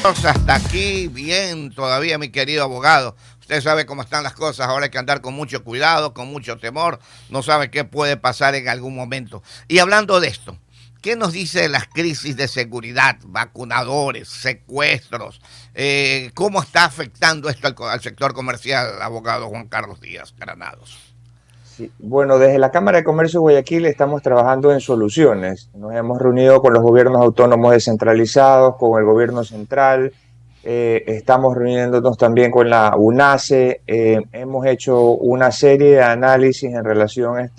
Hasta aquí, bien, todavía mi querido abogado. Usted sabe cómo están las cosas, ahora hay que andar con mucho cuidado, con mucho temor, no sabe qué puede pasar en algún momento. Y hablando de esto, ¿qué nos dice de las crisis de seguridad, vacunadores, secuestros? ¿Cómo está afectando esto al sector comercial, abogado Juan Carlos Díaz Granados? Sí, bueno, desde la Cámara de Comercio de Guayaquil estamos trabajando en soluciones. Nos hemos reunido con los gobiernos autónomos descentralizados, con el gobierno central, estamos reuniéndonos también con la UNACE, hemos hecho una serie de análisis en relación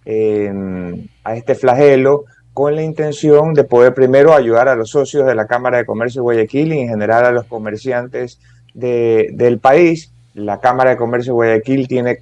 eh, a este flagelo con la intención de poder primero ayudar a los socios de la Cámara de Comercio de Guayaquil y en general a los comerciantes del país. La Cámara de Comercio de Guayaquil tiene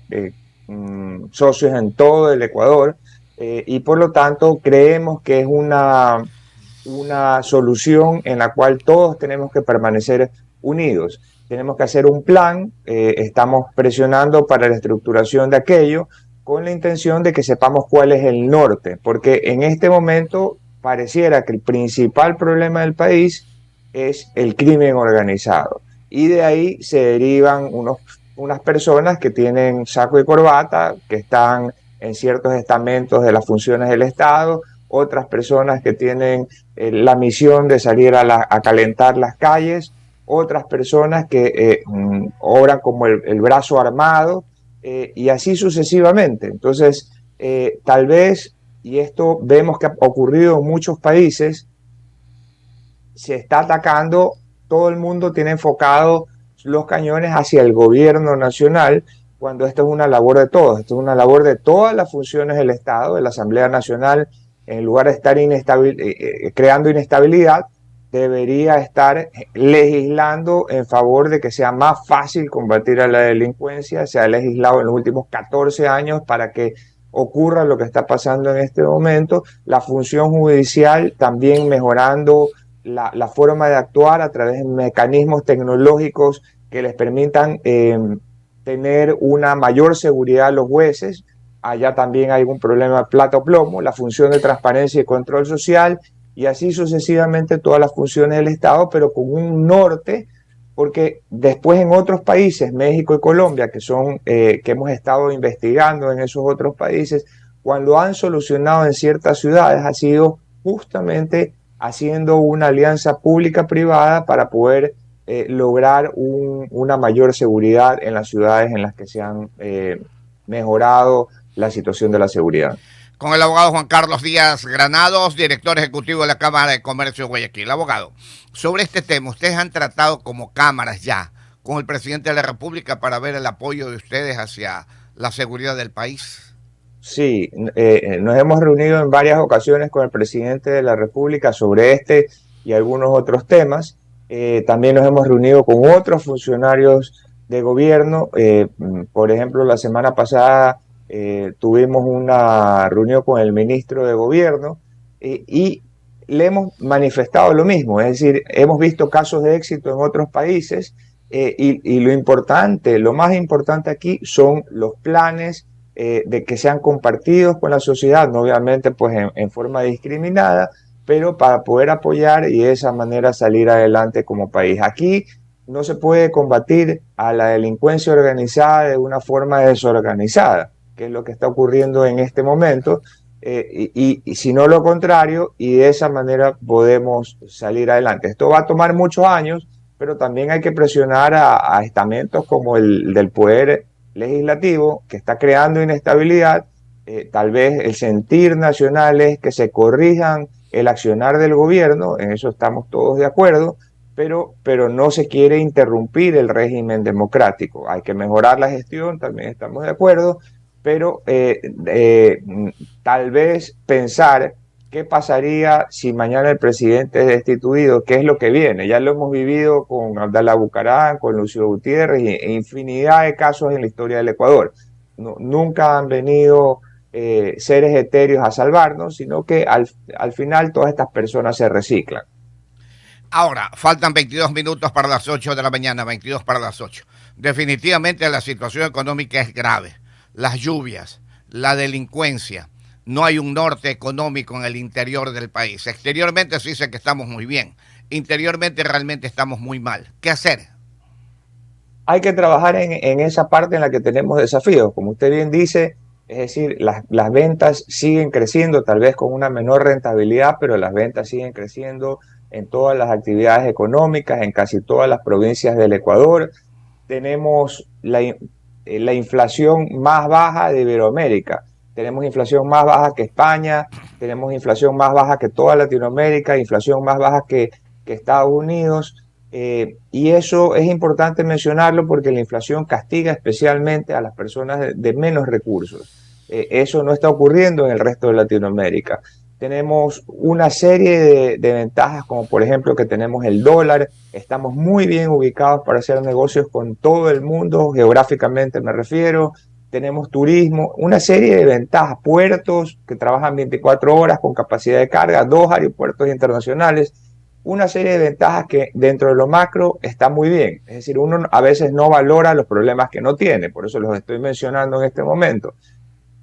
socios en todo el Ecuador y por lo tanto creemos que es una solución en la cual todos tenemos que permanecer unidos. Tenemos que hacer un plan, estamos presionando para la estructuración de aquello con la intención de que sepamos cuál es el norte, porque en este momento pareciera que el principal problema del país es el crimen organizado y de ahí se derivan unas personas que tienen saco y corbata, que están en ciertos estamentos de las funciones del Estado, otras personas que tienen la misión de salir a calentar las calles, otras personas que obran como el brazo armado y así sucesivamente. Entonces, tal vez, y esto vemos que ha ocurrido en muchos países, se está atacando, todo el mundo tiene enfocado los cañones hacia el gobierno nacional, cuando esto es una labor de todos, esto es una labor de todas las funciones del Estado, de la Asamblea Nacional, en lugar de estar creando inestabilidad, debería estar legislando en favor de que sea más fácil combatir a la delincuencia. Se ha legislado en los últimos 14 años para que ocurra lo que está pasando en este momento. La función judicial también mejorando la forma de actuar a través de mecanismos tecnológicos que les permitan tener una mayor seguridad a los jueces. Allá también hay un problema de plata o plomo, la función de transparencia y control social, y así sucesivamente todas las funciones del Estado, pero con un norte, porque después en otros países, México y Colombia, que hemos estado investigando en esos otros países, cuando han solucionado en ciertas ciudades ha sido justamente haciendo una alianza pública-privada para poder lograr una mayor seguridad en las ciudades en las que se han mejorado la situación de la seguridad. Con el abogado Juan Carlos Díaz Granados, director ejecutivo de la Cámara de Comercio de Guayaquil. Abogado, sobre este tema, ustedes han tratado como cámaras ya con el presidente de la República para ver el apoyo de ustedes hacia la seguridad del país. Sí, nos hemos reunido en varias ocasiones con el presidente de la República sobre este y algunos otros temas. También nos hemos reunido con otros funcionarios de gobierno. Por ejemplo, la semana pasada tuvimos una reunión con el ministro de Gobierno y le hemos manifestado lo mismo. Es decir, hemos visto casos de éxito en otros países y lo importante, lo más importante aquí son los planes de que sean compartidos con la sociedad, no obviamente pues en forma discriminada, pero para poder apoyar y de esa manera salir adelante como país. Aquí no se puede combatir a la delincuencia organizada de una forma desorganizada, que es lo que está ocurriendo en este momento, y sino lo contrario, y de esa manera podemos salir adelante. Esto va a tomar muchos años, pero también hay que presionar a estamentos como el del poder legislativo, que está creando inestabilidad. Tal vez el sentir nacional es que se corrijan el accionar del gobierno, en eso estamos todos de acuerdo, pero no se quiere interrumpir el régimen democrático. Hay que mejorar la gestión, también estamos de acuerdo, pero tal vez pensar qué pasaría si mañana el presidente es destituido, qué es lo que viene. Ya lo hemos vivido con Abdalá Bucaram, con Lucio Gutiérrez e infinidad de casos en la historia del Ecuador. No, nunca han venido seres etéreos a salvarnos, sino que al final todas estas personas se reciclan. Ahora, faltan 22 minutos para las 8 de la mañana, 22 para las 8. Definitivamente la situación económica es grave. Las lluvias, la delincuencia, no hay un norte económico en el interior del país. Exteriormente se dice que estamos muy bien, interiormente realmente estamos muy mal. ¿Qué hacer? Hay que trabajar en esa parte en la que tenemos desafíos. Como usted bien dice, es decir, las ventas siguen creciendo, tal vez con una menor rentabilidad, pero las ventas siguen creciendo en todas las actividades económicas, en casi todas las provincias del Ecuador. Tenemos la inflación más baja de Iberoamérica. Tenemos inflación más baja que España, tenemos inflación más baja que toda Latinoamérica, inflación más baja que Estados Unidos. Y eso es importante mencionarlo porque la inflación castiga especialmente a las personas de menos recursos. Eso no está ocurriendo en el resto de Latinoamérica. Tenemos una serie de ventajas, como por ejemplo que tenemos el dólar, estamos muy bien ubicados para hacer negocios con todo el mundo, geográficamente me refiero, tenemos turismo, una serie de ventajas, puertos que trabajan 24 horas con capacidad de carga, 2 aeropuertos internacionales, una serie de ventajas que dentro de lo macro está muy bien. Es decir, uno a veces no valora los problemas que no tiene, por eso los estoy mencionando en este momento.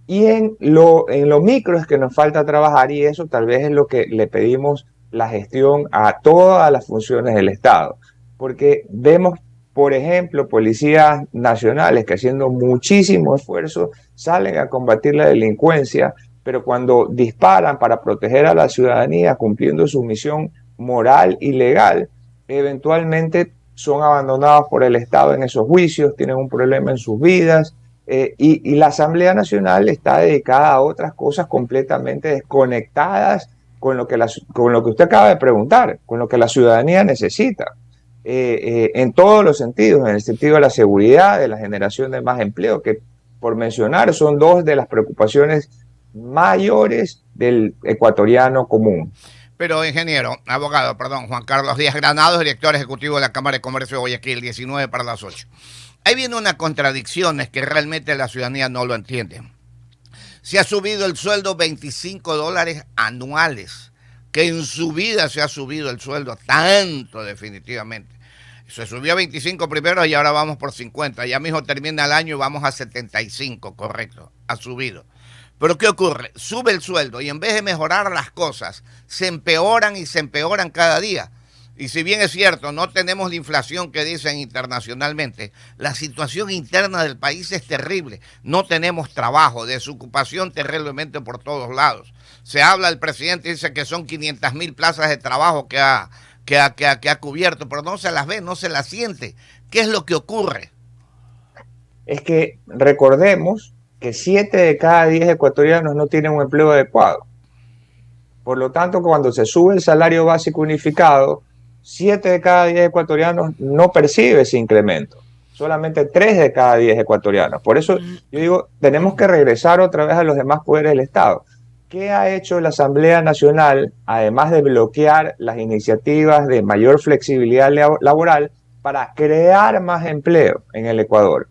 Y en lo micro es que nos falta trabajar y eso tal vez es lo que le pedimos la gestión a todas las funciones del Estado. Porque vemos, por ejemplo, policías nacionales que haciendo muchísimo esfuerzo salen a combatir la delincuencia, pero cuando disparan para proteger a la ciudadanía cumpliendo su misión moral y legal, eventualmente son abandonados por el Estado en esos juicios, tienen un problema en sus vidas y la Asamblea Nacional está dedicada a otras cosas completamente desconectadas con lo que usted acaba de preguntar, con lo que la ciudadanía necesita, en todos los sentidos, en el sentido de la seguridad, de la generación de más empleo, que por mencionar son dos de las preocupaciones mayores del ecuatoriano común. Pero ingeniero, abogado, perdón, Juan Carlos Díaz Granados, director ejecutivo de la Cámara de Comercio de Guayaquil, 19 para las 8. Ahí viene una contradicción, es que realmente la ciudadanía no lo entiende. Se ha subido el sueldo $25 anuales, que en su vida se ha subido el sueldo tanto definitivamente. Se subió a 25 primero y ahora vamos por 50. Ya mismo termina el año y vamos a 75, correcto, ha subido. Pero ¿qué ocurre? Sube el sueldo y en vez de mejorar las cosas, se empeoran y se empeoran cada día. Y si bien es cierto, no tenemos la inflación que dicen internacionalmente, la situación interna del país es terrible. No tenemos trabajo, desocupación terriblemente por todos lados. Se habla, el presidente dice que son 500,000 plazas de trabajo que ha cubierto, pero no se las ve, no se las siente. ¿Qué es lo que ocurre? Es que recordemos que 7 de cada 10 ecuatorianos no tienen un empleo adecuado. Por lo tanto, cuando se sube el salario básico unificado, 7 de cada 10 ecuatorianos no percibe ese incremento. Solamente 3 de cada 10 ecuatorianos. Por eso yo digo, tenemos que regresar otra vez a los demás poderes del Estado. ¿Qué ha hecho la Asamblea Nacional, además de bloquear las iniciativas de mayor flexibilidad laboral, para crear más empleo en el Ecuador?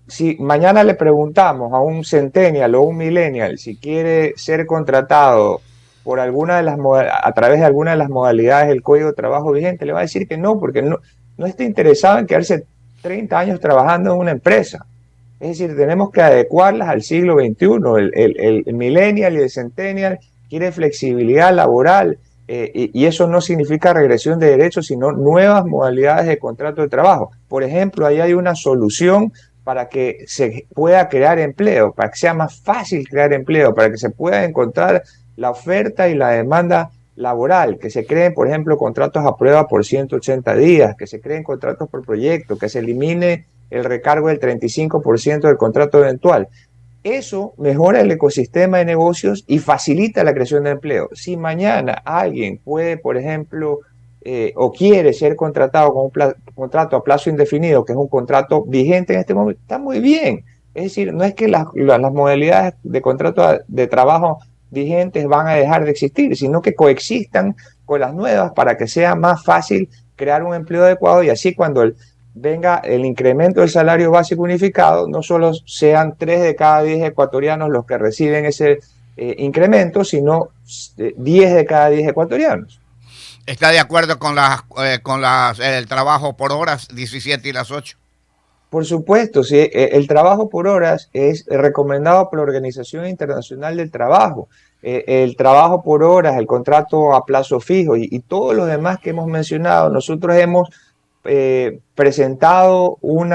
Si mañana le preguntamos a un centennial o un millennial si quiere ser contratado por a través de alguna de las modalidades del Código de Trabajo vigente, le va a decir que no, porque no está interesado en quedarse 30 años trabajando en una empresa. Es decir, tenemos que adecuarlas al siglo XXI. El millennial y el centennial quiere flexibilidad laboral, y eso no significa regresión de derechos, sino nuevas modalidades de contrato de trabajo. Por ejemplo, ahí hay una solución para que se pueda crear empleo, para que sea más fácil crear empleo, para que se pueda encontrar la oferta y la demanda laboral, que se creen, por ejemplo, contratos a prueba por 180 días, que se creen contratos por proyecto, que se elimine el recargo del 35% del contrato eventual. Eso mejora el ecosistema de negocios y facilita la creación de empleo. Si mañana alguien puede, por ejemplo, o quiere ser contratado con un contrato a plazo indefinido, que es un contrato vigente en este momento, está muy bien. Es decir, no es que las modalidades de contrato de trabajo vigentes van a dejar de existir, sino que coexistan con las nuevas para que sea más fácil crear un empleo adecuado y así cuando venga el incremento del salario básico unificado, no solo sean 3 de cada 10 ecuatorianos los que reciben ese incremento, sino 10 de cada 10 ecuatorianos. ¿Está de acuerdo con el trabajo por horas, 17 y las 8? Por supuesto, sí, el trabajo por horas es recomendado por la Organización Internacional del Trabajo. El trabajo por horas, el contrato a plazo fijo y todos los demás que hemos mencionado, nosotros hemos presentado un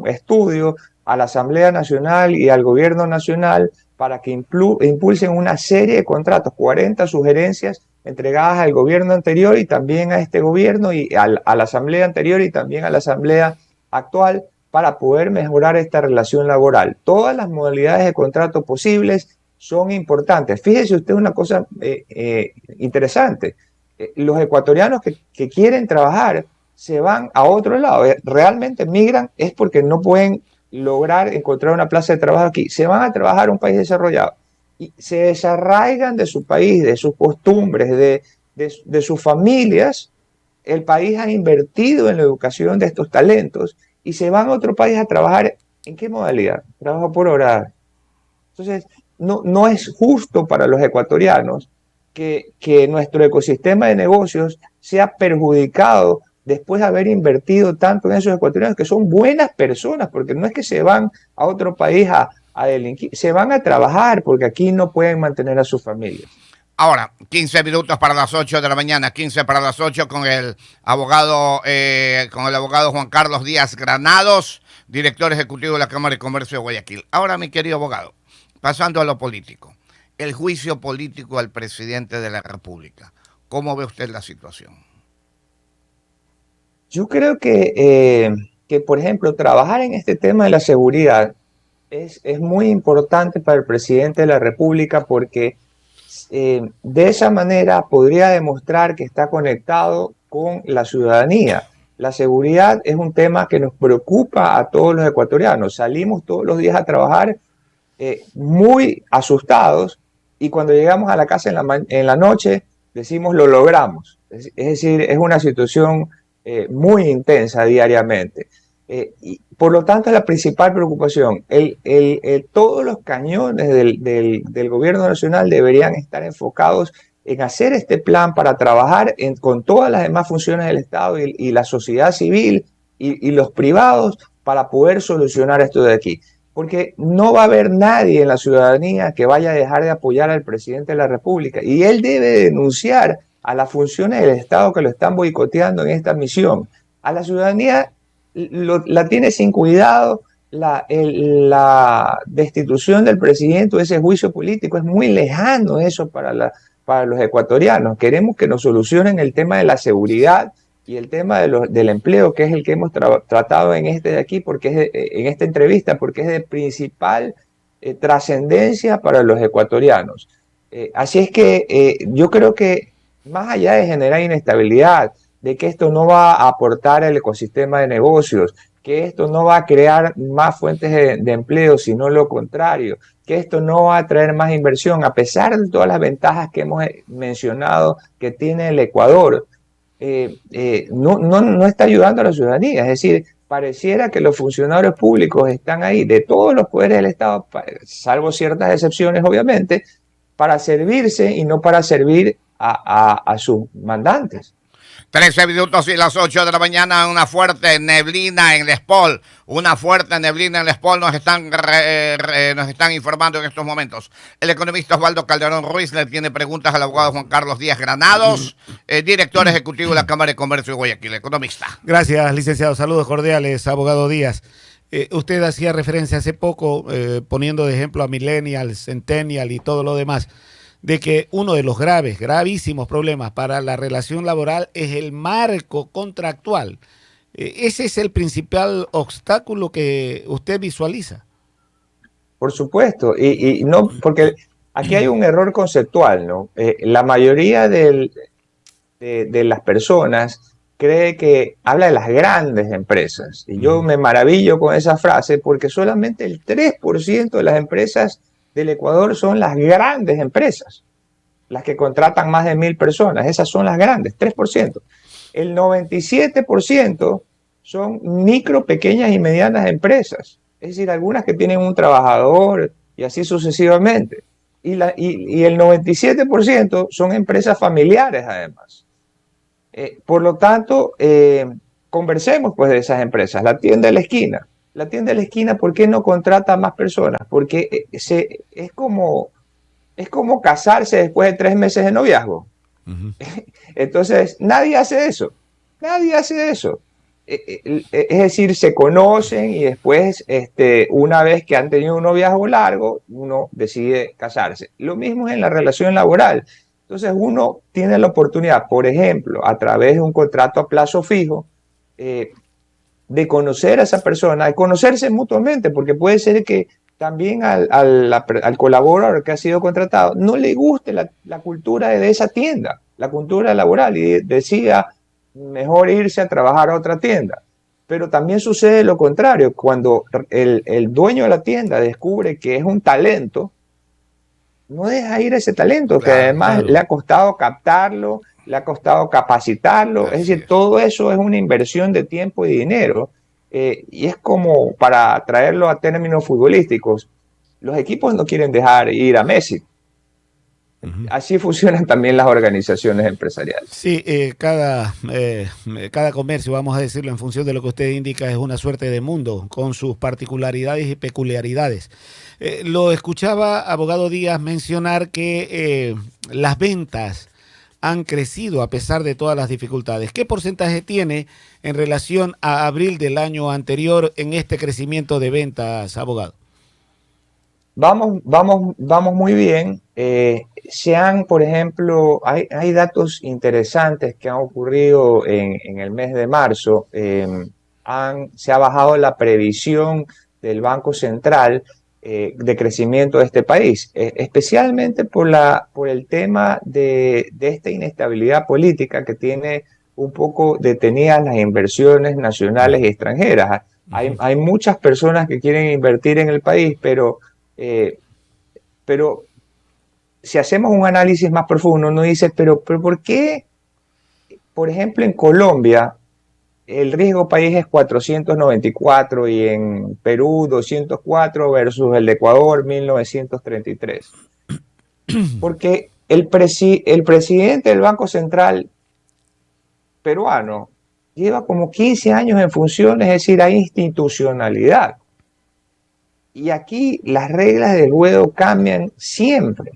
estudio a la Asamblea Nacional y al Gobierno Nacional para que impulsen una serie de contratos, 40 sugerencias entregadas al gobierno anterior y también a este gobierno y a la asamblea anterior y también a la asamblea actual para poder mejorar esta relación laboral. Todas las modalidades de contrato posibles son importantes. Fíjese usted una cosa interesante. Los ecuatorianos que quieren trabajar se van a otro lado. Realmente migran es porque no pueden lograr encontrar una plaza de trabajo aquí. Se van a trabajar a un país desarrollado y se desarraigan de su país, de sus costumbres, de sus familias. El país ha invertido en la educación de estos talentos y se van a otro país a trabajar. ¿En qué modalidad? Trabajo por hora. Entonces, no es justo para los ecuatorianos que nuestro ecosistema de negocios sea perjudicado después de haber invertido tanto en esos ecuatorianos que son buenas personas, porque no es que se van a otro país a delinquir, se van a trabajar porque aquí no pueden mantener a sus familias. Ahora, 15 minutos para las 8 de la mañana, 15 para las 8 con el abogado Juan Carlos Díaz Granados, director ejecutivo de la Cámara de Comercio de Guayaquil. Ahora, mi querido abogado, pasando a lo político, el juicio político al presidente de la República. ¿Cómo ve usted la situación? Yo creo que, por ejemplo, trabajar en este tema de la seguridad es muy importante para el presidente de la República porque de esa manera podría demostrar que está conectado con la ciudadanía. La seguridad es un tema que nos preocupa a todos los ecuatorianos. Salimos todos los días a trabajar muy asustados y cuando llegamos a la casa en la noche decimos lo logramos. Es decir, es una situación muy intensa diariamente. Y por lo tanto, la principal preocupación, todos los cañones del gobierno nacional deberían estar enfocados en hacer este plan para trabajar con todas las demás funciones del Estado y la sociedad civil y los privados para poder solucionar esto de aquí. Porque no va a haber nadie en la ciudadanía que vaya a dejar de apoyar al presidente de la República. Y él debe denunciar a las funciones del Estado que lo están boicoteando en esta misión. A la ciudadanía la tiene sin cuidado la destitución del presidente o ese juicio político. Es muy lejano eso para los ecuatorianos. Queremos que nos solucionen el tema de la seguridad y el tema del empleo, que es el que hemos tratado en este de aquí, en esta entrevista, porque es de principal trascendencia para los ecuatorianos. Así es que yo creo que más allá de generar inestabilidad, de que esto no va a aportar al ecosistema de negocios, que esto no va a crear más fuentes de empleo, sino lo contrario, que esto no va a traer más inversión, a pesar de todas las ventajas que hemos mencionado que tiene el Ecuador. No está ayudando a la ciudadanía. Es decir, pareciera que los funcionarios públicos están ahí, de todos los poderes del Estado, salvo ciertas excepciones, obviamente, para servirse y no para servir a sus mandantes. 13 minutos y las 8 de la mañana, una fuerte neblina en Les Paul. Una fuerte neblina en Les Paul nos están informando en estos momentos. El economista Osvaldo Calderón Ruiz le tiene preguntas al abogado Juan Carlos Díaz Granados, director ejecutivo de la Cámara de Comercio de Guayaquil. Economista. Gracias, licenciado. Saludos cordiales, abogado Díaz. Usted hacía referencia hace poco, poniendo de ejemplo a Millennial, Centennial y todo lo demás, de que uno de los gravísimos problemas para la relación laboral es el marco contractual. ¿Ese es el principal obstáculo que usted visualiza? Por supuesto, y no, porque aquí hay un error conceptual, ¿no? La mayoría de las personas cree que habla de las grandes empresas, y yo me maravillo con esa frase porque solamente el 3% de las empresas del Ecuador son las grandes empresas, las que contratan más de 1.000 personas. Esas son las grandes, 3%. El 97% son micro, pequeñas y medianas empresas. Es decir, algunas que tienen un trabajador y así sucesivamente. Y el 97% son empresas familiares además. Por lo tanto, conversemos pues de esas empresas. La tienda de la esquina. La tienda de la esquina, ¿por qué no contrata a más personas? Porque es como casarse después de 3 meses de noviazgo. Ujú. Entonces, nadie hace eso. Nadie hace eso. Es decir, se conocen y después, una vez que han tenido un noviazgo largo, uno decide casarse. Lo mismo es en la relación laboral. Entonces, uno tiene la oportunidad, por ejemplo, a través de un contrato a plazo fijo, eh, de conocer a esa persona, de conocerse mutuamente, porque puede ser que también al colaborador que ha sido contratado no le guste la cultura de esa tienda, la cultura laboral, y decida mejor irse a trabajar a otra tienda. Pero también sucede lo contrario, cuando el dueño de la tienda descubre que es un talento, no deja ir ese talento, que Claro, además Claro, le ha costado captarlo, le ha costado capacitarlo, es así decir, es. todo eso es una inversión de tiempo y dinero, y es como, para traerlo a términos futbolísticos, los equipos no quieren dejar ir a Messi. ujú. Así funcionan también las organizaciones empresariales. Sí, cada comercio, vamos a decirlo en función de lo que usted indica, es una suerte de mundo con sus particularidades y peculiaridades. Lo escuchaba, abogado Díaz, mencionar que las ventas han crecido a pesar de todas las dificultades. ¿Qué porcentaje tiene en relación a abril del año anterior en este crecimiento de ventas, abogado? Vamos muy bien. Por ejemplo, hay datos interesantes que han ocurrido en el mes de marzo. Se ha bajado la previsión del Banco Central de crecimiento de este país, especialmente por el tema de esta inestabilidad política que tiene un poco detenidas las inversiones nacionales y extranjeras. Hay muchas personas que quieren invertir en el país, eh, pero si hacemos un análisis más profundo, uno dice, pero ¿por qué, por ejemplo, en Colombia el riesgo país es 494 y en Perú 204 versus el de Ecuador 1933? Porque el presidente del Banco Central peruano lleva como 15 años en funciones, es decir, hay institucionalidad. Y aquí las reglas del juego cambian siempre.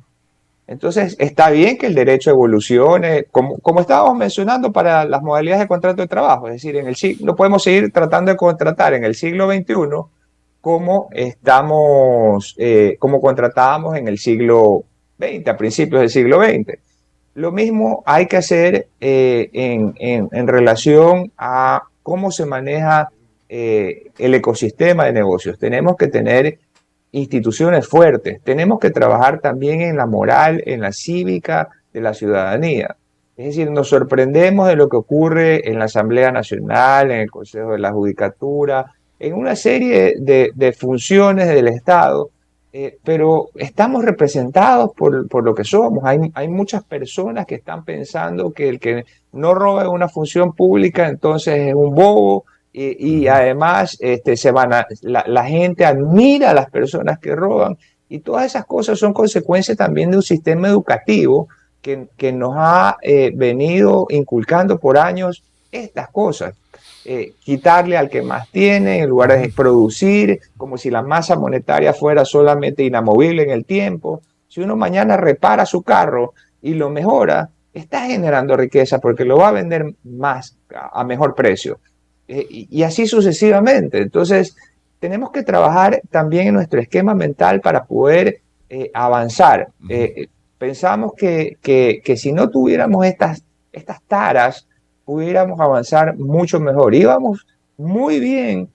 Entonces, está bien que el derecho evolucione, como estábamos mencionando para las modalidades de contrato de trabajo, es decir, no podemos seguir tratando de contratar en el siglo XXI como contratábamos en el siglo XX, a principios del siglo XX. Lo mismo hay que hacer en relación a cómo se maneja el ecosistema de negocios. Tenemos que tener instituciones fuertes. Tenemos que trabajar también en la moral, en la cívica de la ciudadanía. Es decir, nos sorprendemos de lo que ocurre en la Asamblea Nacional, en el Consejo de la Judicatura, en una serie de funciones del Estado, pero estamos representados por lo que somos. Hay muchas personas que están pensando que el que no roba en una función pública entonces es un bobo, y además la gente admira a las personas que roban, y todas esas cosas son consecuencias también de un sistema educativo que nos ha venido inculcando por años estas cosas. Quitarle al que más tiene en lugar de producir, como si la masa monetaria fuera solamente inamovible en el tiempo. Si uno mañana repara su carro y lo mejora, está generando riqueza porque lo va a vender más a mejor precio. Y así sucesivamente. Entonces, tenemos que trabajar también en nuestro esquema mental para poder avanzar. Pensamos que si no tuviéramos estas taras, pudiéramos avanzar mucho mejor. Íbamos muy bien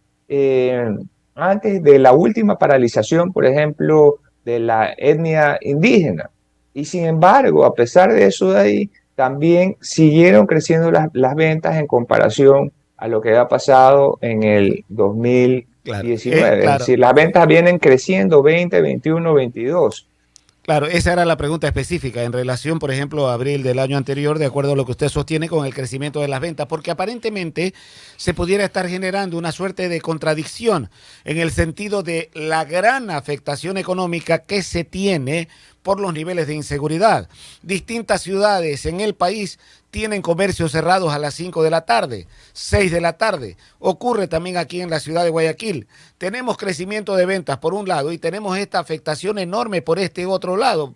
antes de la última paralización, por ejemplo, de la etnia indígena. Y sin embargo, a pesar de eso de ahí, también siguieron creciendo las ventas en comparación a lo que había pasado en el Claro, 2019. Es claro. decir, las ventas vienen creciendo 20, 21, 22. Claro, esa era la pregunta específica en relación, por ejemplo, a abril del año anterior, de acuerdo a lo que usted sostiene con el crecimiento de las ventas, porque aparentemente se pudiera estar generando una suerte de contradicción en el sentido de la gran afectación económica que se tiene por los niveles de inseguridad. Distintas ciudades en el país tienen comercios cerrados a las 5 de la tarde, 6 de la tarde. Ocurre también aquí en la ciudad de Guayaquil. Tenemos crecimiento de ventas por un lado y tenemos esta afectación enorme por este otro lado.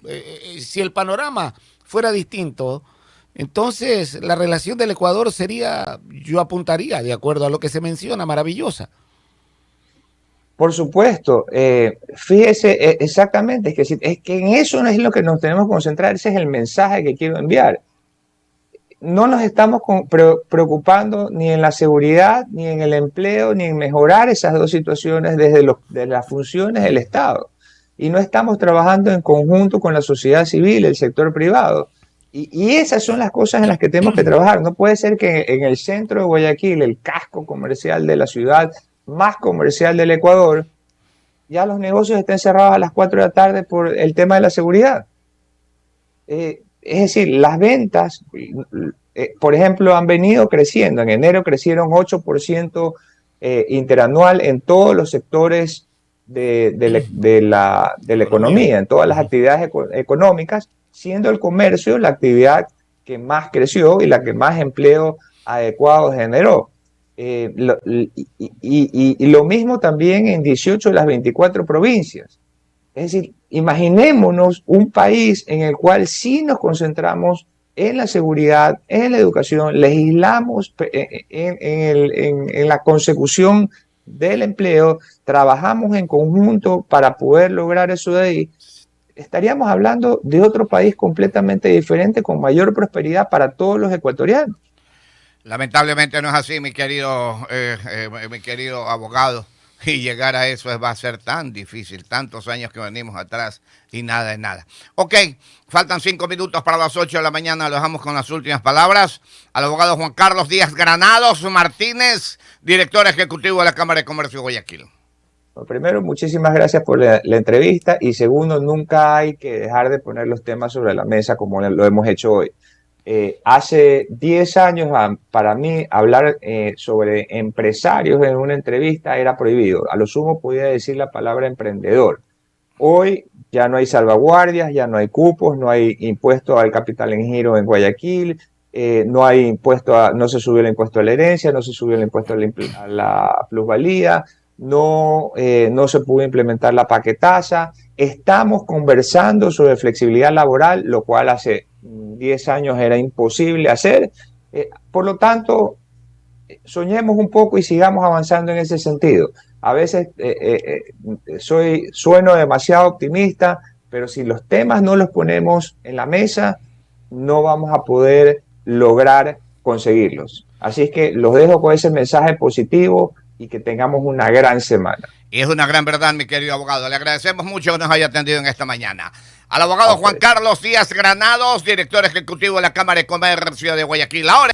Si el panorama fuera distinto, entonces la relación del Ecuador sería, yo apuntaría, de acuerdo a lo que se menciona, maravillosa. Por supuesto, fíjese exactamente, es que en eso no es lo que nos tenemos que concentrar, ese es el mensaje que quiero enviar. No nos estamos preocupando ni en la seguridad, ni en el empleo, ni en mejorar esas dos situaciones de las funciones del Estado. Y no estamos trabajando en conjunto con la sociedad civil, el sector privado. Y esas son las cosas en las que tenemos que trabajar. No puede ser que en el centro de Guayaquil, el casco comercial de la ciudad más comercial del Ecuador, ya los negocios estén cerrados a las 4 de la tarde por el tema de la seguridad. Es decir, las ventas, por ejemplo, han venido creciendo. En enero crecieron 8% interanual en todos los sectores de la economía, en todas las actividades económicas, siendo el comercio la actividad que más creció y la que más empleo adecuado generó. Y lo mismo también en 18 de las 24 provincias. Es decir, imaginémonos un país en el cual sí nos concentramos en la seguridad, en la educación, legislamos en la consecución del empleo, trabajamos en conjunto para poder lograr eso de ahí. Estaríamos hablando de otro país completamente diferente, con mayor prosperidad para todos los ecuatorianos. Lamentablemente no es así, mi querido abogado. Y llegar a eso va a ser tan difícil, tantos años que venimos atrás y nada de nada. Ok, faltan 5 minutos para las 8 de la mañana, lo dejamos con las últimas palabras. Al abogado Juan Carlos Díaz Granados Martínez, director ejecutivo de la Cámara de Comercio de Guayaquil. Primero, muchísimas gracias por la entrevista, y segundo, nunca hay que dejar de poner los temas sobre la mesa como lo hemos hecho hoy. Hace 10 años para mí hablar sobre empresarios en una entrevista era prohibido. A lo sumo podía decir la palabra emprendedor. Hoy ya no hay salvaguardias, ya no hay cupos, no hay impuesto al capital en giro en Guayaquil, no hay impuesto no se subió el impuesto a la herencia, no se subió el impuesto a la plusvalía, no se pudo implementar la paquetaza. Estamos conversando sobre flexibilidad laboral, lo cual hace 10 años era imposible hacer. Por lo tanto, soñemos un poco y sigamos avanzando en ese sentido. A veces sueno demasiado optimista, pero si los temas no los ponemos en la mesa, no vamos a poder lograr conseguirlos. Así es que los dejo con ese mensaje positivo y que tengamos una gran semana. Y es una gran verdad, mi querido abogado. Le agradecemos mucho que nos haya atendido en esta mañana. Al abogado Juan Carlos Díaz Granados, director ejecutivo de la Cámara de Comercio de Guayaquil. Ahora